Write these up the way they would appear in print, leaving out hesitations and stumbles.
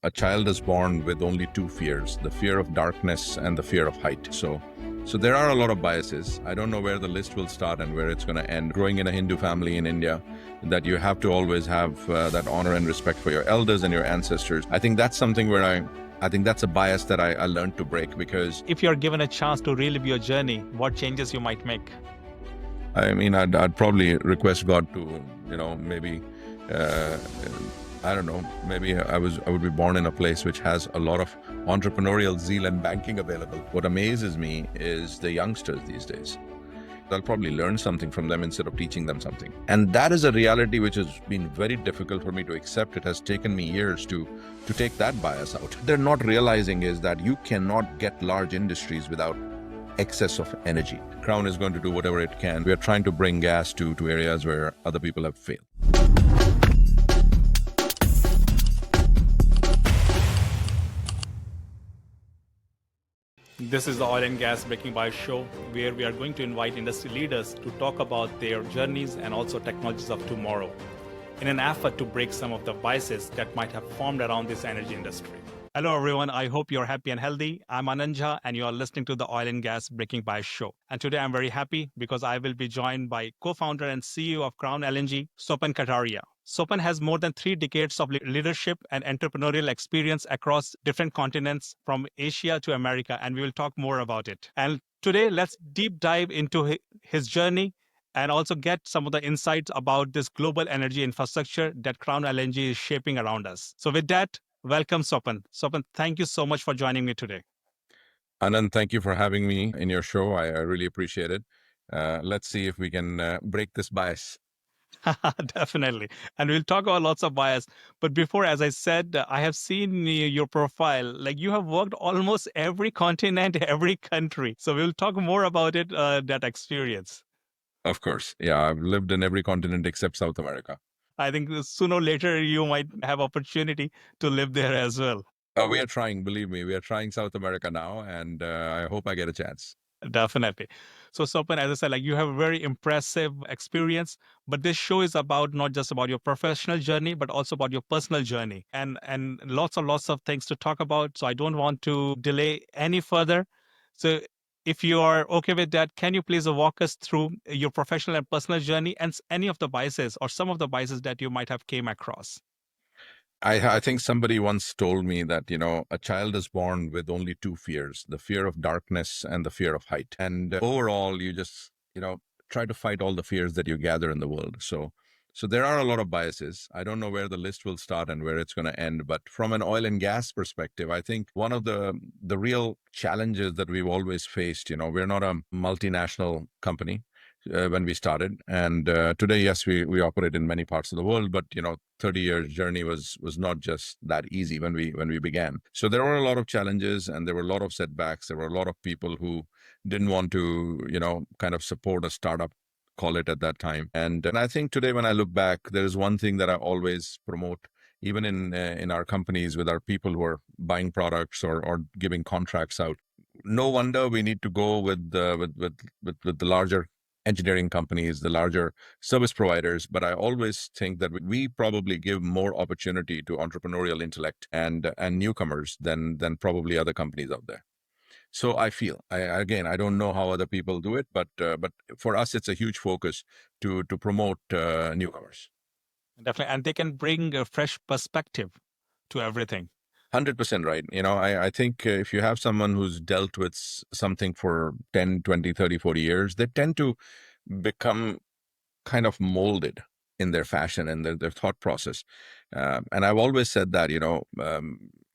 a child is born with only two fears, the fear of darkness and the fear of height. So there are a lot of biases. I don't know where the list will start and where it's going to end. Growing in a Hindu family in India, that you have to always have that honor and respect for your elders and your ancestors. I think that's something where I think that's a bias that I learned to break, because If you're given a chance to relive your journey, what changes you might make? I mean, I'd probably request God to, maybe, I don't know, maybe I would be born in a place which has a lot of entrepreneurial zeal and banking available. What amazes me is the youngsters these days. I'll probably learn something from them instead of teaching them something. And that is a reality which has been very difficult for me to accept. It has taken me years to take that bias out. They're not realizing is that you cannot get large industries without excess of energy. Crown is going to do whatever it can. We are trying to bring gas to areas where other people have failed. This is the Oil and Gas Breaking Bias show, where we are going to invite industry leaders to talk about their journeys and also technologies of tomorrow, in an effort to break some of the biases that might have formed around this energy industry. Hello everyone, I hope you're happy and healthy. I'm Ananja and you are listening to the Oil and Gas Breaking Bias show. And today I'm very happy because I will be joined by co-founder and CEO of Crown LNG, Swapan Kataria. Swapan has more than 3 decades of leadership and entrepreneurial experience across different continents from Asia to America, and we will talk more about it. And today, let's deep dive into his journey and also get some of the insights about this global energy infrastructure that Crown LNG is shaping around us. So with that, welcome Swapan. Swapan, thank you so much for joining me today. Anand, thank you for having me in your show. I really appreciate it. Let's see if we can break this bias. Definitely. And we'll talk about lots of bias. But before, as I said, I have seen your profile. Like you have worked almost every continent, every country. So we'll talk more about it, that experience. Of course. Yeah, I've lived in every continent except South America. I think sooner or later you might have opportunity to live there as well. We are trying, believe me, we are trying South America now, and I hope I get a chance. Definitely. So Sopan, as I said, like you have a very impressive experience, but this show is about not just about your professional journey, but also about your personal journey, and lots of things to talk about. So I don't want to delay any further. So if you are okay with that, can you please walk us through your professional and personal journey and any of the biases or some of the biases that you might have came across? I think somebody once told me that, a child is born with only two fears, the fear of darkness and the fear of height. And overall, you just, try to fight all the fears that you gather in the world. So there are a lot of biases. I don't know where the list will start and where it's going to end. But from an oil and gas perspective, I think one of the real challenges that we've always faced, we're not a multinational company. When we started, and today, yes, we operate in many parts of the world, but 30 years journey was not just that easy when we began. So there were a lot of challenges and there were a lot of setbacks. There were a lot of people who didn't want to kind of support a startup, call it, at that time. And I think today when I look back, there is one thing that I always promote, even in our companies with our people who are buying products or giving contracts out. No wonder we need to go with the larger engineering companies, the larger service providers. But I always think that we probably give more opportunity to entrepreneurial intellect and newcomers than probably other companies out there. So I feel, I don't know how other people do it, but for us, it's a huge focus to promote newcomers. Definitely, and they can bring a fresh perspective to everything. 100% right. I think if you have someone who's dealt with something for 10, 20, 30, 40 years, they tend to become kind of molded in their fashion and their thought process. And I've always said that,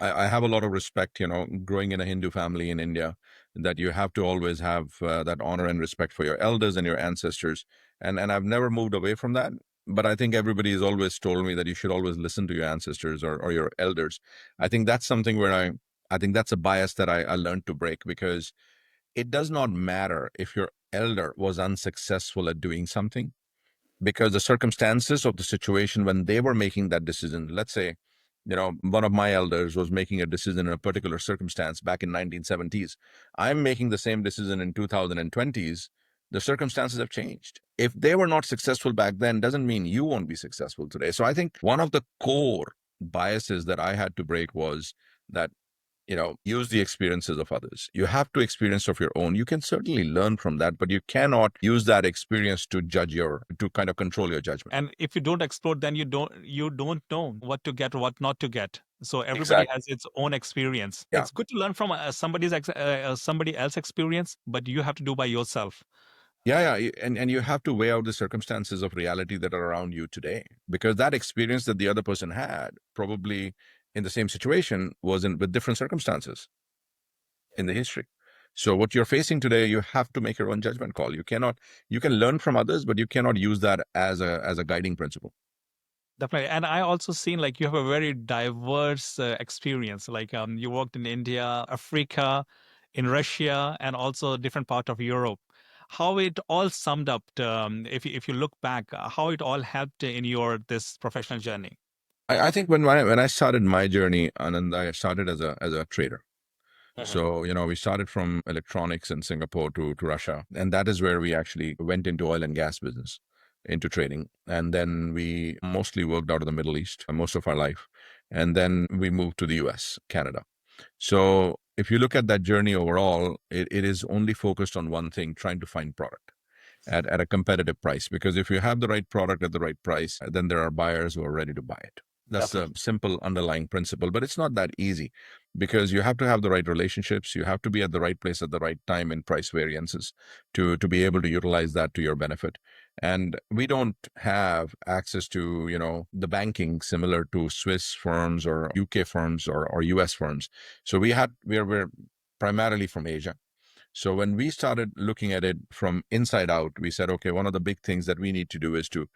I have a lot of respect, growing in a Hindu family in India, that you have to always have that honor and respect for your elders and your ancestors. And I've never moved away from that. But I think everybody has always told me that you should always listen to your ancestors or your elders. I think that's something where I think that's a bias that I learned to break, because it does not matter if your elder was unsuccessful at doing something, because the circumstances of the situation when they were making that decision, let's say, one of my elders was making a decision in a particular circumstance back in 1970s. I'm making the same decision in 2020s. The circumstances have changed. If they were not successful back then, doesn't mean you won't be successful today. So I think one of the core biases that I had to break was that, use the experiences of others. You have to experience of your own. You can certainly learn from that, but you cannot use that experience to to kind of control your judgment. And if you don't explore, then you don't know what to get or what not to get. So everybody Exactly. has its own experience. Yeah. It's good to learn from somebody else's experience, but you have to do by yourself. Yeah. And you have to weigh out the circumstances of reality that are around you today, because that experience that the other person had, probably in the same situation, was in with different circumstances in the history. So what you're facing today, you have to make your own judgment call. You can learn from others, but you cannot use that as a guiding principle. Definitely. And I also seen like you have a very diverse experience. Like you worked in India, Africa, in Russia, and also different part of Europe. How it all summed up, if you look back, how it all helped in your this professional journey. I think when I started my journey, and I started as a trader. Mhm. So, we started from electronics in Singapore to Russia. And that is where we actually went into oil and gas business, into trading. And then we mostly worked out of the Middle East most of our life. And then we moved to the US, Canada. So if you look at that journey overall, it is only focused on one thing, trying to find product at a competitive price. Because if you have the right product at the right price, then there are buyers who are ready to buy it. That's the Definitely. simple underlying principle, but it's not that easy, because you have to have the right relationships. You have to be at the right place at the right time in price variances to be able to utilize that to your benefit. And we don't have access to, the banking similar to Swiss firms or UK firms or US firms. So we're primarily from Asia. So when we started looking at it from inside out, we said, okay, one of the big things that we need to do is to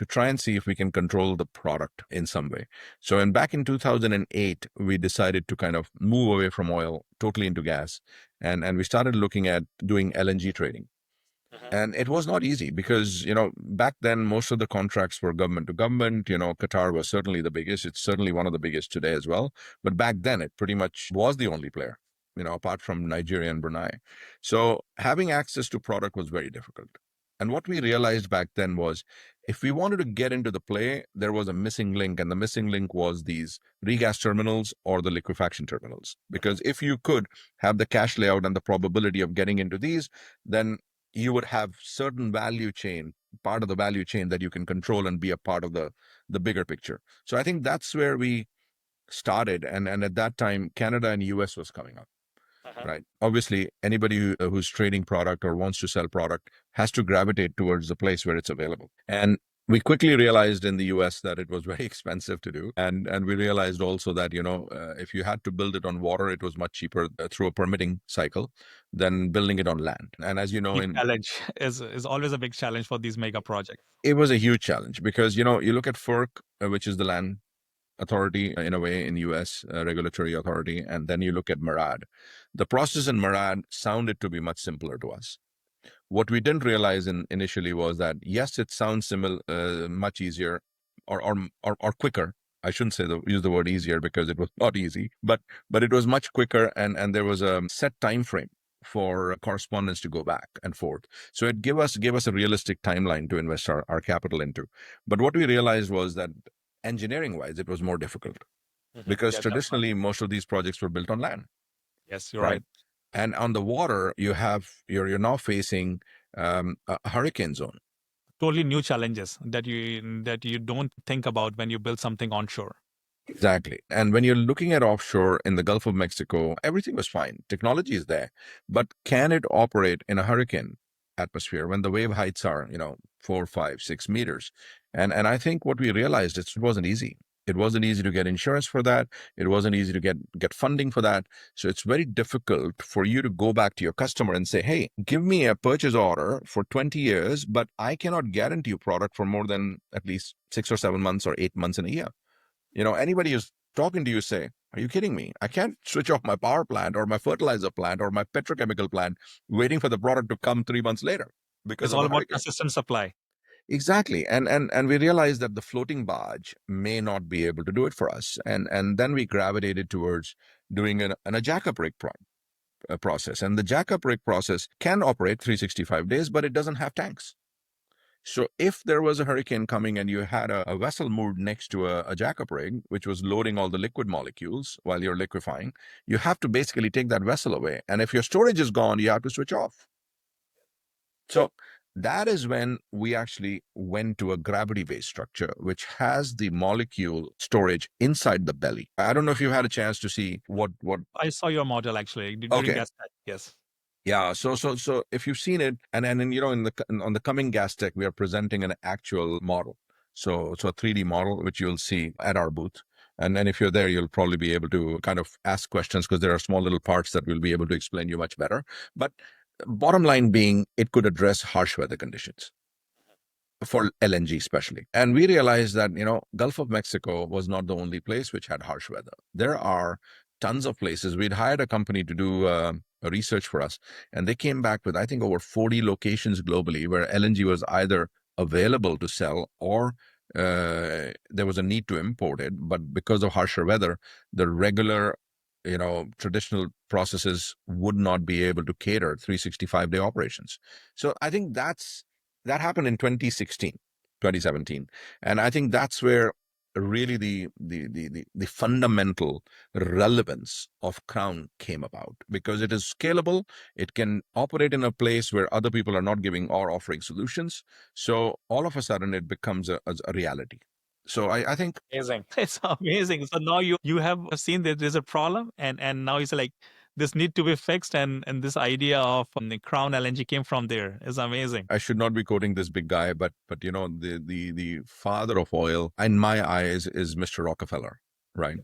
try and see if we can control the product in some way. So back in 2008, we decided to kind of move away from oil totally into gas, and we started looking at doing LNG trading. Mhm. And it was not easy because, back then, most of the contracts were government to government. Qatar was certainly the biggest. It's certainly one of the biggest today as well. But back then, it pretty much was the only player, apart from Nigeria and Brunei. So having access to product was very difficult. And what we realized back then was, if we wanted to get into the play, there was a missing link. And the missing link was these regas terminals or the liquefaction terminals. Because if you could have the cash layout and the probability of getting into these, then you would have certain value chain, part of the value chain that you can control and be a part of the bigger picture. So I think that's where we started. And at that time, Canada and US was coming up, Mhm. right? Obviously, anybody who's trading product or wants to sell product has to gravitate towards the place where it's available. And we quickly realized in the US that it was very expensive to do. And we realized also that, if you had to build it on water, it was much cheaper through a permitting cycle than building it on land. And as you know, Big challenge is always a big challenge for these mega projects. it was a huge challenge because, you look at FERC, which is the land authority in a way in US, regulatory authority, and then you look at MARAD. The process in MARAD sounded to be much simpler to us. What we didn't realize initially was that, yes, it sounds similar, much easier, or quicker. I shouldn't use the word easier, because it was not easy, but it was much quicker, and there was a set time frame for correspondence to go back and forth. So it gave us a realistic timeline to invest our capital into. But what we realized was that, engineering wise, it was more difficult, Mhm. because Yeah, definitely. traditionally most of these projects were built on land, Yes, you're right? right. And on the water, you're now facing a hurricane zone. Totally new challenges that you don't think about when you build something onshore. Exactly. And when you're looking at offshore in the Gulf of Mexico, everything was fine. Technology is there. But can it operate in a hurricane atmosphere when the wave heights are, 4, 5, 6 meters? And I think what we realized, it wasn't easy. It wasn't easy to get insurance for that. It wasn't easy to get funding for that. So it's very difficult for you to go back to your customer and say, hey, give me a purchase order for 20 years, but I cannot guarantee you product for more than at least 6 or 7 months or 8 months in a year. Anybody who's talking to you say, are you kidding me? I can't switch off my power plant or my fertilizer plant or my petrochemical plant waiting for the product to come 3 months later because It's of all a about hurricane. consistent supply. Exactly. And we realized that the floating barge may not be able to do it for us. And then we gravitated towards doing a jack-up rig process. And the jack-up rig process can operate 365 days, but it doesn't have tanks. So if there was a hurricane coming and you had a vessel moored next to a jackup rig, which was loading all the liquid molecules while you're liquefying, you have to basically take that vessel away. And if your storage is gone, you have to switch off. So that is when we actually went to a gravity-based structure, which has the molecule storage inside the belly. I don't know if you had a chance to see what. I saw your model actually during Okay. gas tech. Yes. Yeah. So if you've seen it, and you know, on the coming Gas Tech, we are presenting an actual model. So a 3D model, which you'll see at our booth. And then if you're there, you'll probably be able to kind of ask questions because there are small little parts that we'll be able to explain you much better. But bottom line being, it could address harsh weather conditions for LNG especially. And we realized that, you know, Gulf of Mexico was not the only place which had harsh weather. There are tons of places. We'd hired a company to do a research for us, and they came back with, I think, over 40 locations globally where LNG was either available to sell or there was a need to import it. But because of harsher weather, the regular, you know, traditional processes would not be able to cater 365-day operations. So I think that happened in 2016, 2017. And I think that's where really the fundamental relevance of Crown came about, because it is scalable. It can operate in a place where other people are not giving or offering solutions. So all of a sudden it becomes a reality. So I think Amazing. It's amazing. So now you have seen that there's a problem, and now it's like this need to be fixed, and this idea of the Crown LNG came from there. It's amazing. I should not be quoting this big guy, but you know, the father of oil in my eyes is Mr. Rockefeller, right?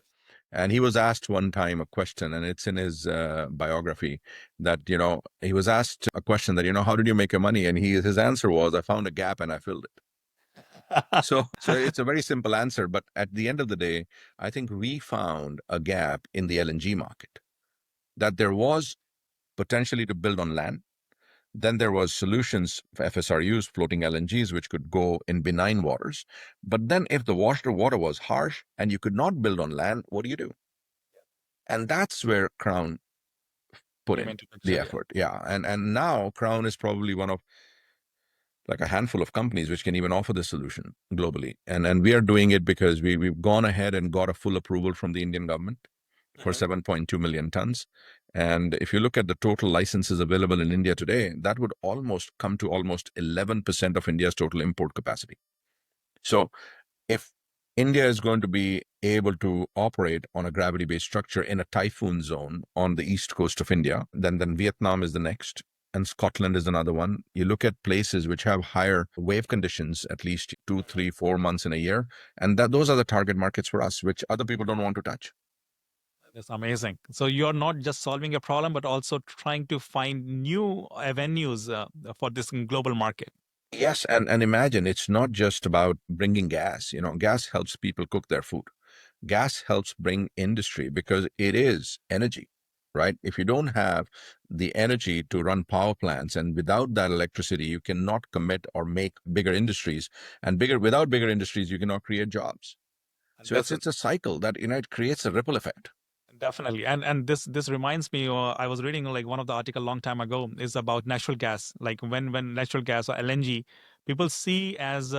And he was asked one time a question, and it's in his biography, that, you know, he was asked a question that, you know, how did you make your money? And his answer was, I found a gap and I filled it. So it's a very simple answer, but at the end of the day, I think we found a gap in the LNG market, that there was potentially to build on land. Then there was solutions for FSRUs, floating LNGs, which could go in benign waters. But then if the water was harsh and you could not build on land, what do you do? And that's where Crown put Came in into picture, the yeah. effort. Yeah. And now Crown is probably one of like a handful of companies which can even offer this solution globally. And we are doing it because we've gone ahead and got a full approval from the Indian government for 7.2 million tons. And if you look at the total licenses available in India today, that would almost come to almost 11% of India's total import capacity. So if India is going to be able to operate on a gravity-based structure in a typhoon zone on the east coast of India, then Vietnam is the next, and Scotland is another one. You look at places which have higher wave conditions, at least 2, 3, 4 months in a year, and those are the target markets for us, which other people don't want to touch. That's amazing. So you're not just solving a problem, but also trying to find new avenues for this global market. Yes, and imagine it's not just about bringing gas. You know, gas helps people cook their food. Gas helps bring industry because it is energy, right? If you don't have the energy to run power plants, and without that electricity, you cannot commit or make bigger industries, and without bigger industries, you cannot create jobs. And So that's it's a cycle that, you know, it creates a ripple effect. definitely. And this reminds me, I was reading like one of the article long time ago is about natural gas. Like when natural gas or LNG, people see as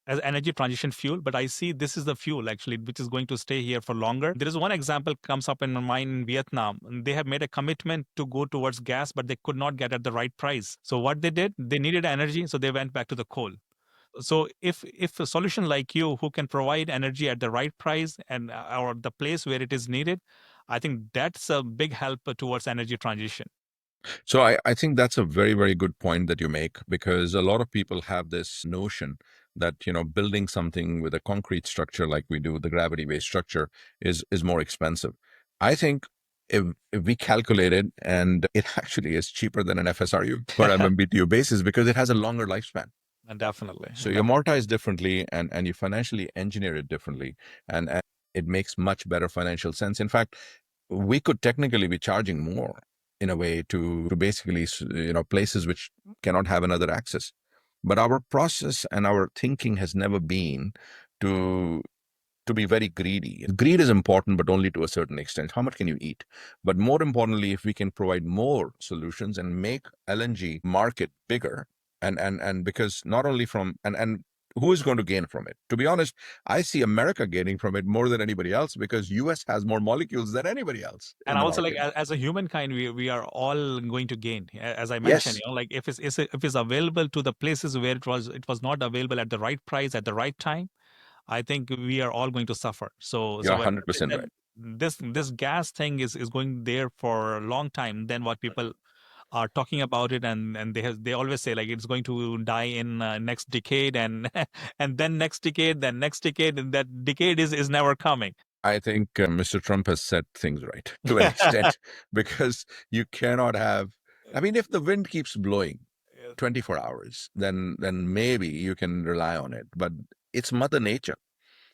energy transition fuel, but I see this is the fuel actually which is going to stay here for longer. There is one example comes up in my mind in Vietnam. They have made a commitment to go towards gas, but they could not get at the right price. So what they did, they needed energy, so they went back to the coal. So if a solution like you who can provide energy at the right price and or the place where it is needed, I think that's a big help towards energy transition. So I think that's a very, very good point that you make, because a lot of people have this notion that, you know, building something with a concrete structure like we do, the gravity-based structure, is more expensive. I think if we calculate it, and it actually is cheaper than an FSRU per MMBTU basis because it has a longer lifespan. Definitely. So you amortize differently, and you financially engineer it differently, and it makes much better financial sense. In fact, we could technically be charging more in a way to basically, you know, places which cannot have another access. But our process and our thinking has never been to be very greedy. Greed is important, but only to a certain extent. How much can you eat? But more importantly, if we can provide more solutions and make LNG market bigger, And because not only from and who is going to gain from it? To be honest, I see America gaining from it more than anybody else because US has more molecules than anybody else And in the also, like, market. as a humankind, we are all going to gain. As I mentioned, Yes, like, if it's available to the places where it was not available at the right price at the right time, I think we are all going to suffer. you're But 100% right. then this gas thing is going there for a long time. Then what people are talking about it, and they always say, like, it's going to die in next decade, and and then next decade, then next decade, and that decade is never coming. I think Mr. Trump has said things right to an extent because you cannot have. I mean, if the wind keeps blowing Yes, 24 hours, then maybe you can rely on it. But it's Mother Nature.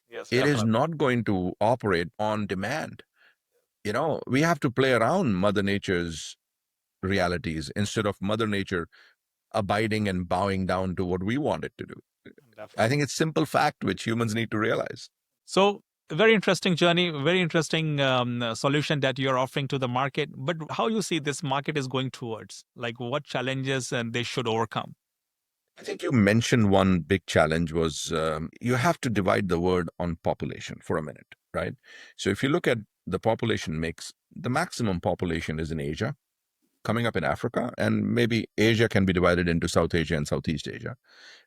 yes, It is definitely. not going to operate on demand. We have to play around Mother Nature's realities instead of Mother Nature abiding and bowing down to what we want it to do. I Definitely. think it's simple fact which humans need to realize. So, a very interesting journey, very interesting solution that you're offering to the market. But how you see this market is going towards, like, what challenges and they should overcome? I think you mentioned one big challenge was you have to divide the word on population for a minute, right? So if you look at the population mix, the maximum population is in Asia, coming up in Africa, and maybe Asia can be divided into South Asia and Southeast Asia.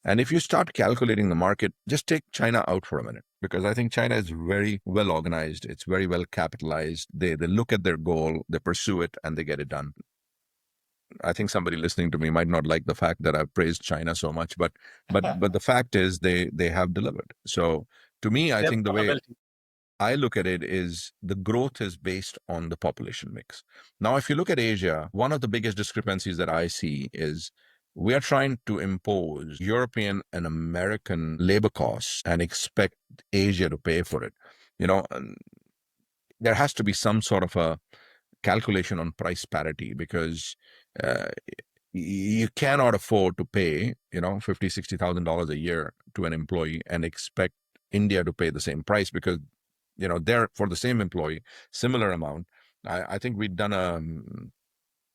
And if you start calculating the market, just take China out for a minute, because I think China is very well organized. It's very well capitalized. They look at their goal, they pursue it, and they get it done. I think somebody listening to me might not like the fact that I've praised China so much, but the fact is they have delivered. So to me, I They have think the way capability. I look at it is the growth is based on the population mix. Now, if you look at Asia, one of the biggest discrepancies that I see is we are trying to impose European and American labor costs and expect Asia to pay for it. And there has to be some sort of a calculation on price parity because uh, you cannot afford to pay, $50,000-$60,000 a year to an employee and expect India to pay the same price because they're for the same employee, similar amount. I think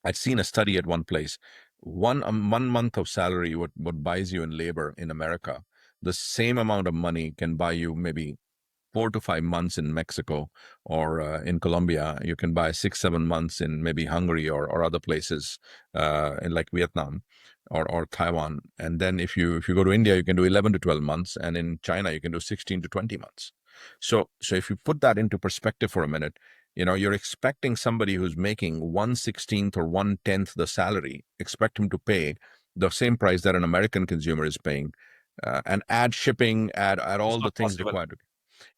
I'd seen a study at one place. One month of salary, what buys you in labor in America, the same amount of money can buy you maybe 4 to 5 months in Mexico or in Colombia. You can buy 6, 7 months in maybe Hungary or other places in like Vietnam or Taiwan. And then if you go to India, you can do 11 to 12 months, and in China you can do 16 to 20 months. So if you put that into perspective for a minute, you're expecting somebody who's making 1/16 or 1/10 the salary, expect him to pay the same price that an American consumer is paying, and add shipping, add It's all the not things possible. required.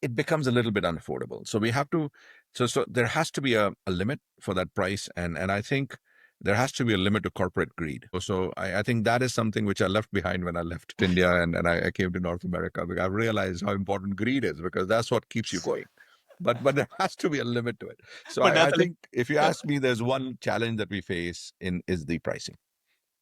It becomes a little bit unaffordable. So we have to, so there has to be a limit for that price. And I think there has to be a limit to corporate greed. So I think that is something which I left behind when I left India and I came to North America, because I realized how important greed is, because that's what keeps you going. But there has to be a limit to it. So But I that's like, think if you ask me, there's one challenge that we face in is the pricing.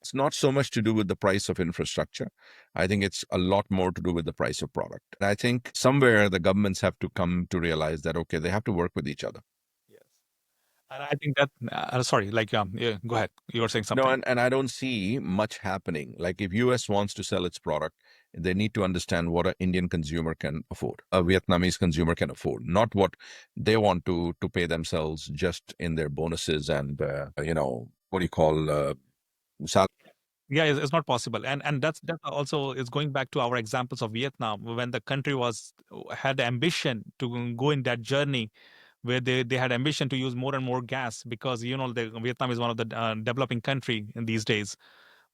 It's not so much to do with the price of infrastructure. I think it's a lot more to do with the price of product. And I think somewhere the governments have to come to realize that, okay, they have to work with each other. yes. And I think that, sorry, like, yeah, go ahead. You were saying No, something. and I don't see much happening. Like if US wants to sell its product, they need to understand what an Indian consumer can afford, a Vietnamese consumer can afford, not what they want to pay themselves just in their bonuses and, what do you call, salary. Yeah, it's not possible. And that also is going back to our examples of Vietnam, when the country was had ambition to go in that journey, where they had ambition to use more and more gas, because Vietnam is one of the developing country in these days,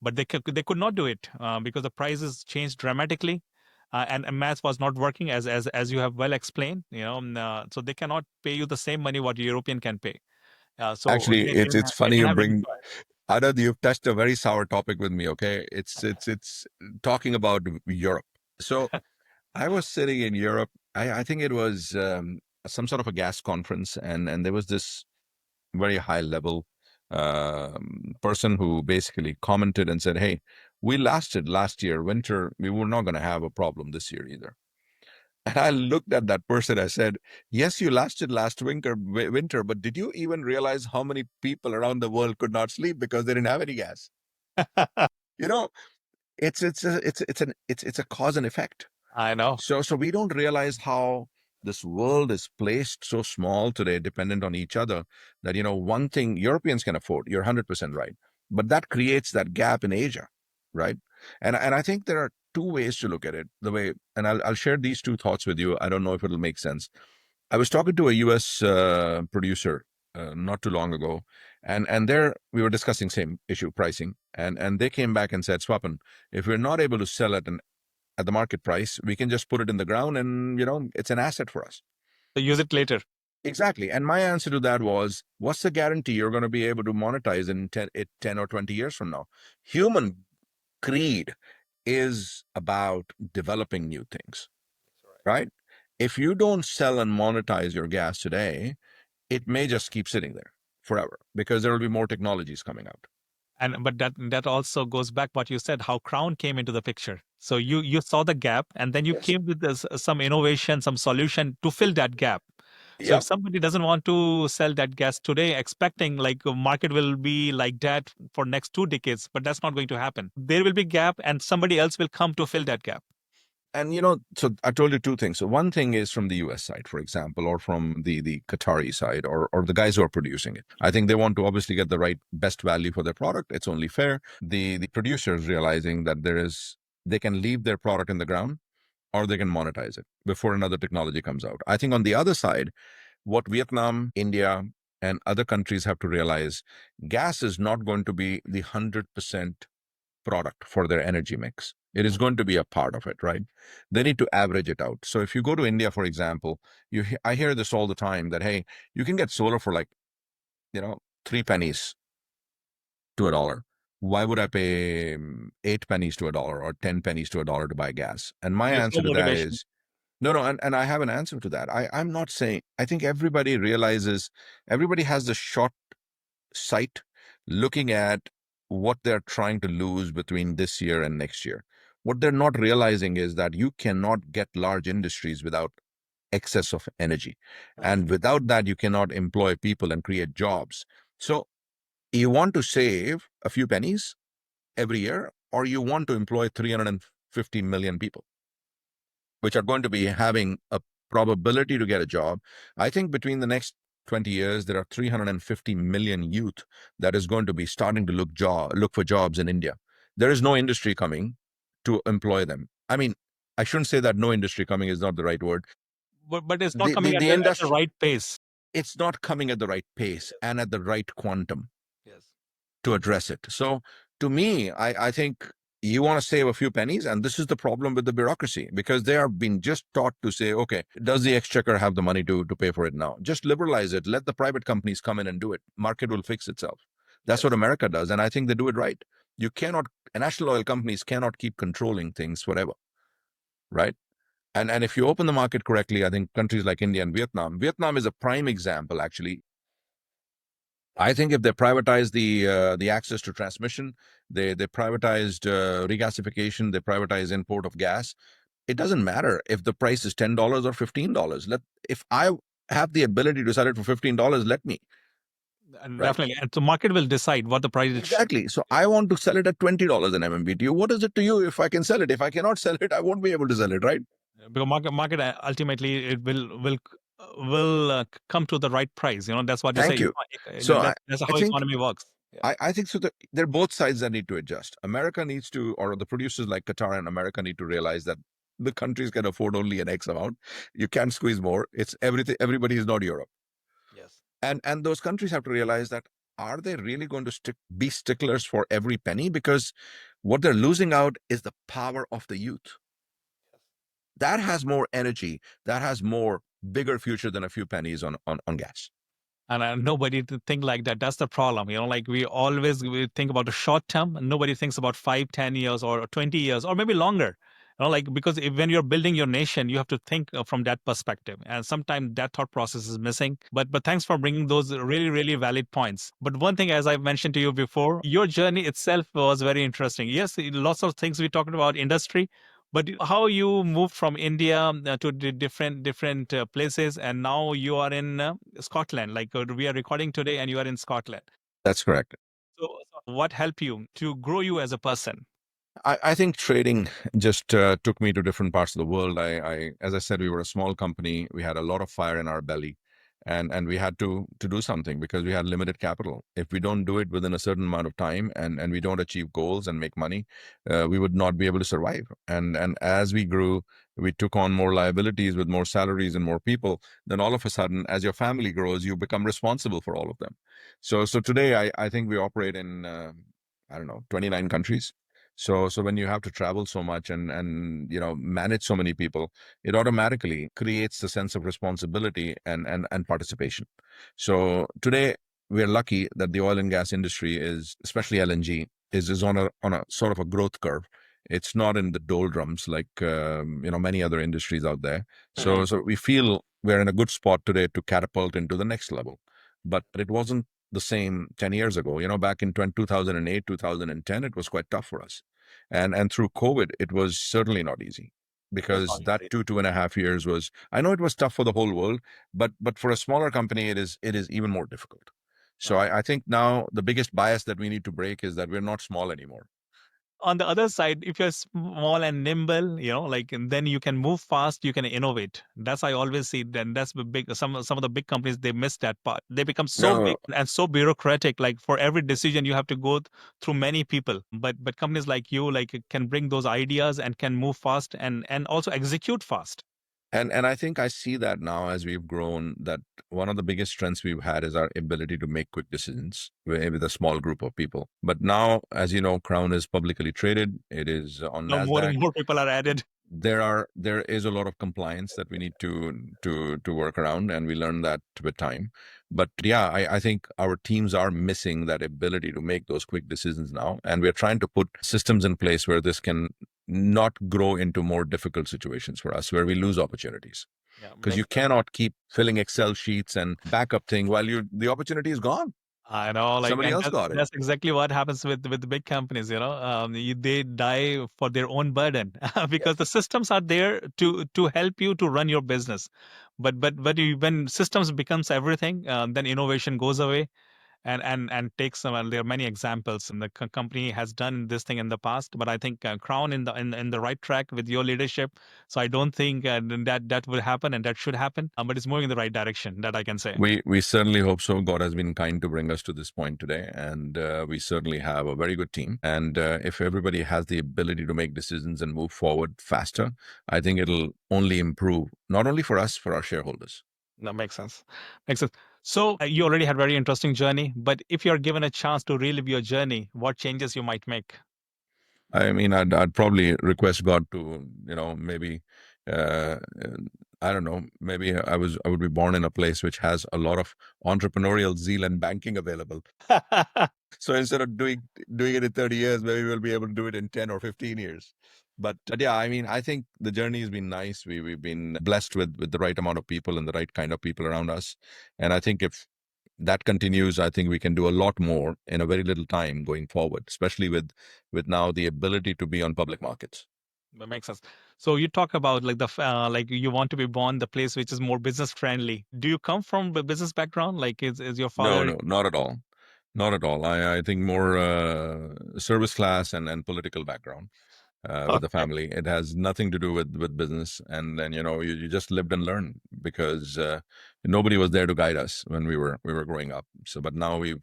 but they could not do it because the prices changed dramatically, and math was not working, as you have well explained. So they cannot pay you the same money what European can pay. So Actually, it's they funny didn't you have any bring. choice. Anand, you've touched a very sour topic with me. Okay, it's talking about Europe. So I was sitting in Europe. I think it was some sort of a gas conference, and there was this very high level person who basically commented and said, "Hey, we lasted last year winter. We were not going to have a problem this year either." And I looked at that person. I said, "Yes, you lasted last winter, but did you even realize how many people around the world could not sleep because they didn't have any gas?" You know, It's a cause and effect. I know. So we don't realize how this world is placed so small today, dependent on each other, that one thing Europeans can afford, you're 100% right. But that creates that gap in Asia, right? And I think there are two ways to look at it. The way, and I'll share these two thoughts with you. I don't know if it'll make sense. I was talking to a US producer not too long ago, and there we were discussing same issue, pricing, and they came back and said, Swapan, if we're not able to sell at the market price, we can just put it in the ground, and it's an asset for us. So use it later. Exactly. And my answer to that was, what's the guarantee you're going to be able to monetize in 10 or 20 years from now? Human greed is about developing new things, right? If you don't sell and monetize your gas today, it may just keep sitting there forever because there will be more technologies coming out. And but that also goes back what you said, how Crown came into the picture. So you saw the gap, and then you Yes. came with this, some innovation, some solution to fill that gap. So if Yep. somebody doesn't want to sell that gas today, expecting like a market will be like that for next 2 decades, but that's not going to happen. There will be gap, and somebody else will come to fill that gap. And so I told you two things. So one thing is from the US side, for example, or from the Qatari side, or the guys who are producing it. I think they want to obviously get the right best value for their product. It's only fair. The producers realizing that they can leave their product in the ground or they can monetize it before another technology comes out. I think on the other side, what Vietnam, India, and other countries have to realize, gas is not going to be the 100% product for their energy mix. It is going to be a part of it, right? They need to average it out. So if you go to India, for example, I hear this all the time that, hey, you can get solar for like, 3 pennies to a dollar. Why would I pay 8 pennies to a dollar or 10 pennies to a dollar to buy gas? And my There's no answer to that motivation. is, no, and I have an answer to that. I'm not saying, I think everybody realizes, everybody has the short sight looking at what they're trying to lose between this year and next year. What they're not realizing is that you cannot get large industries without excess of energy. And without that, you cannot employ people and create jobs. So you want to save a few pennies every year, or you want to employ 350 million people, which are going to be having a probability to get a job. I think between the next 20 years, there are 350 million youth that is going to be starting to look for jobs in India. There is no industry coming to employ them. I mean, I shouldn't say that no industry coming is not the right word. But it's not The, coming the, at the the industry, right pace. it's not coming at the right pace and at the right quantum Yes. to address it. So to me, I think you want to save a few pennies, and this is the problem with the bureaucracy, because they are being just taught to say, okay, does the exchequer have the money to pay for it now? Just liberalize it. Let the private companies come in and do it. Market will fix itself. That's Yes. what America does, and I think they do it right. You cannot, national oil companies cannot keep controlling things forever, right? And if you open the market correctly, I think countries like India and Vietnam is a prime example, actually. I think if they privatize the access to transmission, they privatized regasification, they privatized import of gas. It doesn't matter if the price is $10 or $15. If I have the ability to sell it for $15, let me, And right? definitely. And the market will decide what the price it should. Exactly. So I want to sell it at $20 an MMBTU. What is it to you if I can sell it? If I cannot sell it, I won't be able to sell it, right? Because market ultimately it will come to the right price. That's what they say. Thank you. So That's I how think economy works. Yeah. I think so. They're both sides that need to adjust. America needs to, or the producers like Qatar and America need to realize that the countries can afford only an X amount. You can't squeeze more. It's everything. Everybody is not Europe, Yes. and those countries have to realize that, are they really going to be sticklers for every penny? Because what they're losing out is the power of the youth. That has more energy. That has more bigger future than a few pennies on gas. And nobody to think like that. That's the problem. Like we think about the short term, and nobody thinks about 5, 10 years or 20 years or maybe longer. Like because when you're building your nation, you have to think from that perspective. And sometimes that thought process is missing. But thanks for bringing those really, really valid points. But one thing, as I mentioned to you before, your journey itself was very interesting. Yes, lots of things we talked about industry, but how you moved from India to the different places, and now you are in Scotland. Like we are recording today, and you are in Scotland. That's correct. So what helped you to grow you as a person? I think trading just took me to different parts of the world. As I said, we were a small company. We had a lot of fire in our belly, and we had to do something because we had limited capital. If we don't do it within a certain amount of time, and we don't achieve goals and make money, we would not be able to survive. And as we grew, we took on more liabilities with more salaries and more people. Then all of a sudden, as your family grows, you become responsible for all of them. So today, I think we operate in I don't know 29 countries. So when you have to travel so much and manage so many people, it automatically creates a sense of responsibility and participation. So today we're lucky that the oil and gas industry is, especially LNG, is on a sort of a growth curve. It's not in the doldrums like many other industries out there. Mhm. So we feel we're in a good spot today to catapult into the next level. But it wasn't the same 10 years ago. Back in 2008, 2010, it was quite tough for us. And through COVID, it was certainly not easy Was because not that easy. 2.5 years was, I know it was tough for the whole world, but for a smaller company, it is even more difficult. So Uh, I think now the biggest bias that we need to break is that we're not small anymore. on the other side, if you're small and nimble, like, and then you can move fast, you can innovate. That's I always see. Then that's the big. Some of the big companies, they miss that part. They become so No, big and so bureaucratic. Like for every decision, you have to go through many people. But companies like you, like, can bring those ideas and can move fast and also execute fast. and I think I see that now as we've grown, that one of the biggest strengths we've had is our ability to make quick decisions with a small group of people. But now, as you know, Crown is publicly traded. It is on Now more NASDAQ. and more people are added. There is a lot of compliance that we need to work around, and we learn that with time. But yeah, I think our teams are missing that ability to make those quick decisions now, and we're trying to put systems in place where this can not grow into more difficult situations for us where we lose opportunities, Yeah, because you makes sense. cannot keep filling Excel sheets and backup thing while the opportunity is gone. I know, like, Somebody and else that's got it. that's exactly what happens with the big companies. They die for their own burden because the systems are there to help you to run your business. When systems becomes everything, then innovation goes away and takes some. And there are many examples, and the company has done this thing in the past. But I think Crown in the right track with your leadership. So I don't think that will happen, and that should happen. But it's moving in the right direction. That I can say. We certainly hope so. God has been kind to bring us to this point today, and we certainly have a very good team. And if everybody has the ability to make decisions and move forward faster, I think it'll only improve, not only for us, for our shareholders. That makes sense. Makes sense. So you already had very interesting journey, but if you're given a chance to relive your journey, what changes you might make? I mean, I'd probably request God to, maybe, uh, I don't know, maybe I would be born in a place which has a lot of entrepreneurial zeal and banking available. So instead of doing it in 30 years, maybe we'll be able to do it in 10 or 15 years. But yeah, I mean, I think the journey has been nice. We've been blessed with the right amount of people and the right kind of people around us. And I think if that continues, I think we can do a lot more in a very little time going forward, especially with now the ability to be on public markets. That makes sense. So you talk about like like you want to be born the place which is more business friendly. Do you come from a business background? Like is your No, father? no, not at all. Not at all. I think more service class and political background. With the Okay. family. It has nothing to do with business. And then you just lived and learned because nobody was there to guide us when we were growing up. So, but now we've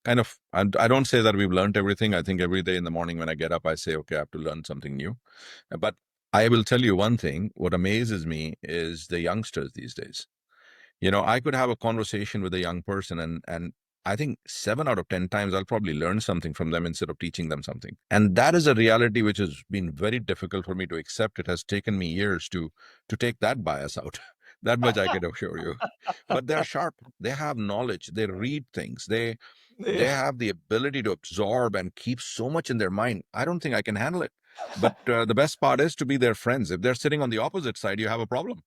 kind of. I don't say that we've learned everything. I think every day in the morning when I get up, I say, okay, I have to learn something new. But I will tell you one thing. What amazes me is the youngsters these days. I could have a conversation with a young person, and I think 7 out of 10 times I'll probably learn something from them instead of teaching them something. And that is a reality which has been very difficult for me to accept. It has taken me years to take that bias out. That much I can assure you. But they're sharp. They have knowledge. They read things. They Yeah. have the ability to absorb and keep so much in their mind. I don't think I can handle it. But the best part is to be their friends. If they're sitting on the opposite side, you have a problem.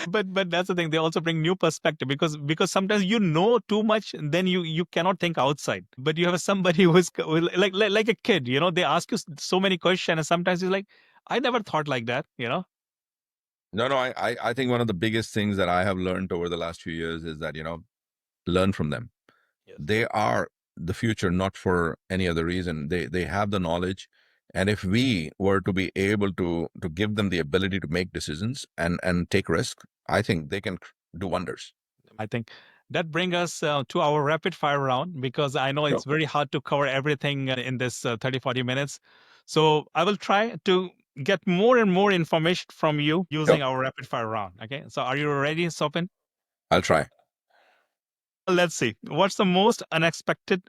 But that's the thing. They also bring new perspective because sometimes you know too much, and then you cannot think outside. But you have somebody like a kid. They ask you so many questions, and sometimes you're like, I never thought like that. No, no, I think one of the biggest things that I have learned over the last few years is that, learn from them. Yes. They are the future, not for any other reason. They have the knowledge. And if we were to be able to give them the ability to make decisions and take risks, I think they can do wonders. I think that brings us to our rapid fire round, because I know it's Sure. very hard to cover everything in this 30, 40 minutes. So I will try to get more and more information from you Sure. using our rapid fire round. Okay. So are you ready, Sopin? I'll try. Let's see. What's the most unexpected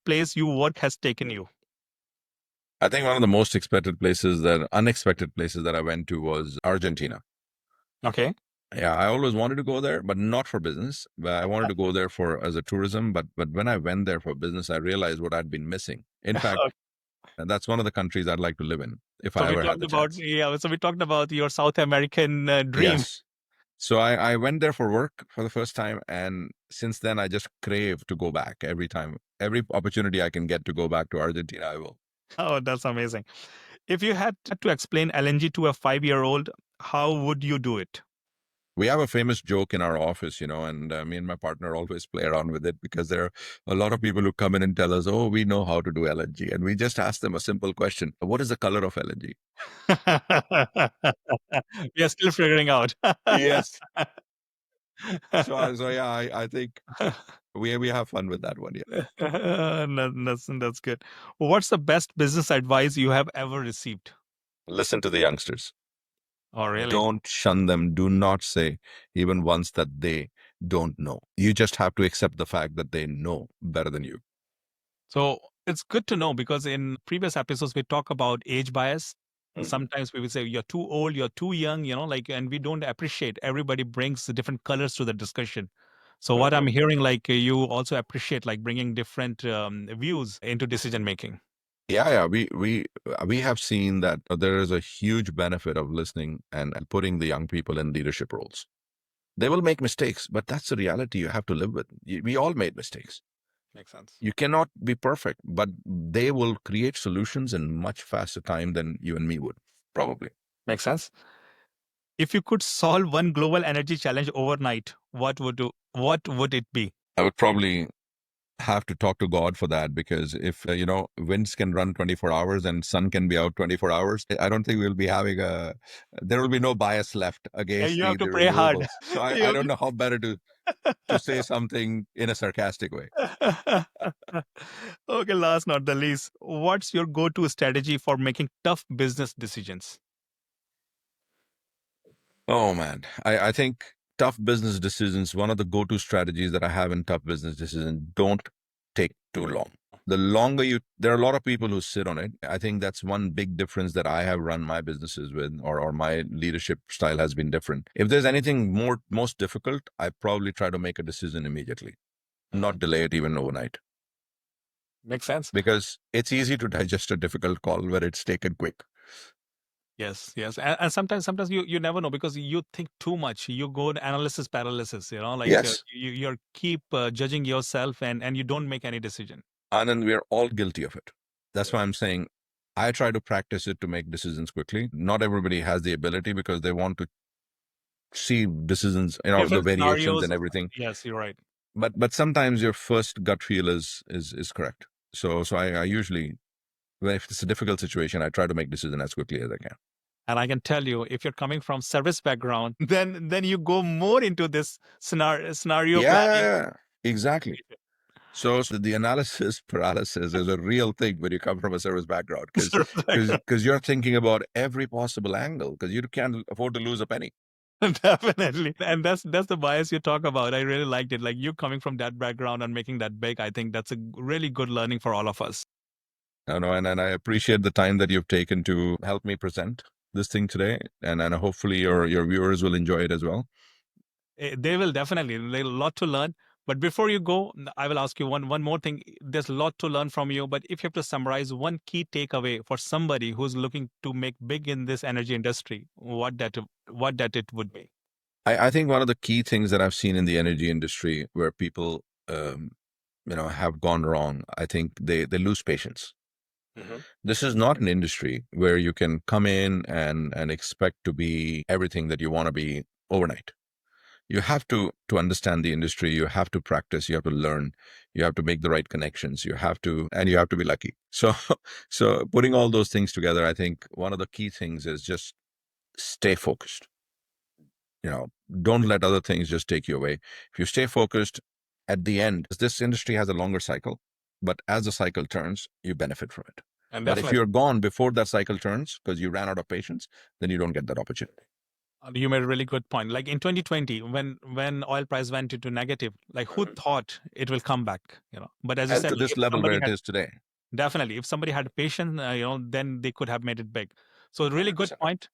place you work has taken you? I think one of the most unexpected places that I went to was Argentina. Okay. Yeah, I always wanted to go there, but not for business. But I wanted to go there for as a tourism. But when I went there for business, I realized what I'd been missing. In fact, that's one of the countries I'd like to live in if So I we ever had talked the about, chance. yeah. So we talked about your South American dream. Yes. So I went there for work for the first time, and since then I just crave to go back every time. Every opportunity I can get to go back to Argentina, I will. Oh, that's amazing. If you had to explain LNG to a 5-year-old, how would you do it? We have a famous joke in our office, and me and my partner always play around with it because there are a lot of people who come in and tell us, "Oh, we know how to do LNG," and we just ask them a simple question: "What is the color of LNG?" We are still figuring out. Yes. So yeah, I think we have fun with that one. Yeah. That's good. What's the best business advice you have ever received? Listen to the youngsters. Oh, really? Don't shun them. Do not say even once that they don't know. You just have to accept the fact that they know better than you. So it's good to know, because in previous episodes we talk about age bias. Mhm. Sometimes we will say you're too old, you're too young, and we don't appreciate everybody brings different colors to the discussion. So what I'm hearing, like you also appreciate like bringing different views into decision making. Yeah. We have seen that there is a huge benefit of listening and putting the young people in leadership roles. They will make mistakes, but that's the reality you have to live with. We all made mistakes. Makes sense. You cannot be perfect, but they will create solutions in much faster time than you and me would, probably. Makes sense. If you could solve one global energy challenge overnight, what would it be? I would probably have to talk to God for that because if winds can run 24 hours and sun can be out 24 hours, I don't think we'll be having there will be no bias left Yeah, against you the have to the pray hard. renewables. So I You don't know how better to say something in a sarcastic way. Okay, last not the least, what's your go-to strategy for making tough business decisions? Oh man, I think tough business decisions, one of the go-to strategies that I have in tough business decisions, don't take too long. The longer there are a lot of people who sit on it. I think that's one big difference that I have run my businesses with, or my leadership style has been different. If there's anything most difficult, I probably try to make a decision immediately, not delay it even overnight, Makes sense. because it's easy to digest a difficult call where it's taken quick. Yes, yes. And sometimes you never know, because you think too much. You go to analysis paralysis, like Yes. you're keep judging yourself, and you don't make any decision. And then we're all guilty of it. That's why Yes. I'm saying I try to practice it to make decisions quickly. Not everybody has the ability because they want to see decisions, the Different variations scenarios. and everything. Yes, you're right. But sometimes your first gut feel is correct. So I usually, if it's a difficult situation, I try to make decision as quickly as I can. And I can tell you, if you're coming from service background, then you go more into this scenario planning. Yeah, exactly. So the analysis paralysis is a real thing when you come from a service background because Service background. because you're thinking about every possible angle because you can't afford to lose a penny. Definitely. And that's the bias you talk about. I really liked it. Like you coming from that background and making that big, I think that's a really good learning for all of us. I know, and I appreciate the time that you've taken to help me present this thing today, and hopefully your viewers will enjoy it as well. They will definitely. There's a lot to learn. But before you go, I will ask you one more thing. There's a lot to learn from you, but if you have to summarize one key takeaway for somebody who's looking to make big in this energy industry, what that it would be. I think one of the key things that I've seen in the energy industry where people have gone wrong, I think they lose patience. Mhm. This is not an industry where you can come in and expect to be everything that you want to be overnight. you have to understand the industry, you have to practice, you have to learn, you have to make the right connections, and you have to be lucky. So so putting all those things together, I think one of the key things is just stay focused. Don't let other things just take you away. If you stay focused, at the end, this industry has a longer cycle, but as the cycle turns, you benefit from it. And But if definitely, you're gone before that cycle turns because you ran out of patience, then you don't get that opportunity. you made a really good point. Like in 2020, when oil price went into negative, like who thought it will come back? But as you And said, to like this if level where somebody it had is today. definitely, if somebody had patience, then they could have made it big. So really good 100%. point.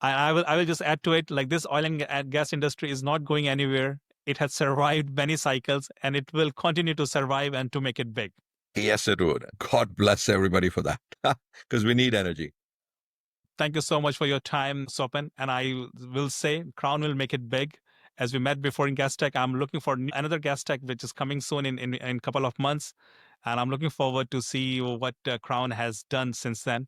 I will just add to it. Like this oil and gas industry is not going anywhere. It has survived many cycles, and it will continue to survive and to make it big. Yes, it would. God bless everybody for that, because we need energy. Thank you so much for your time, Swapan. And I will say Crown will make it big. As we met before in Gas Tech, I'm looking for another Gas Tech, which is coming soon in a couple of months. And I'm looking forward to see what Crown has done since then.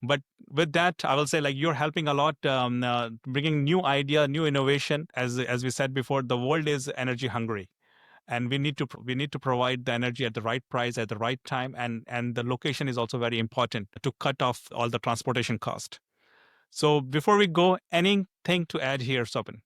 But with that, I will say like you're helping a lot, bringing new idea, new innovation. As we said before, the world is energy hungry, and we need to provide the energy at the right price at the right time, and the location is also very important to cut off all the transportation cost. So before we go, anything to add here, Sopan?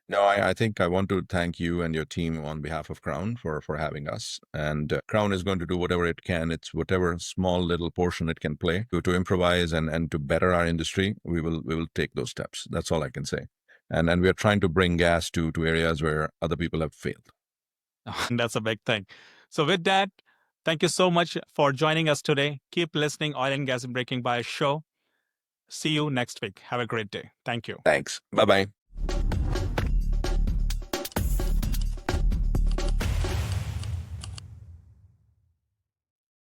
No, I think I want to thank you and your team on behalf of Crown for having us. And Crown is going to do whatever it can. It's whatever small little portion it can play to improvise and to better our industry. We will take those steps. That's all I can say. And we are trying to bring gas to areas where other people have failed. And that's a big thing. So with that, thank you so much for joining us today. Keep listening, Oil and Gas Breaking by show. See you next week. Have a great day. Thank you. Thanks. Bye bye.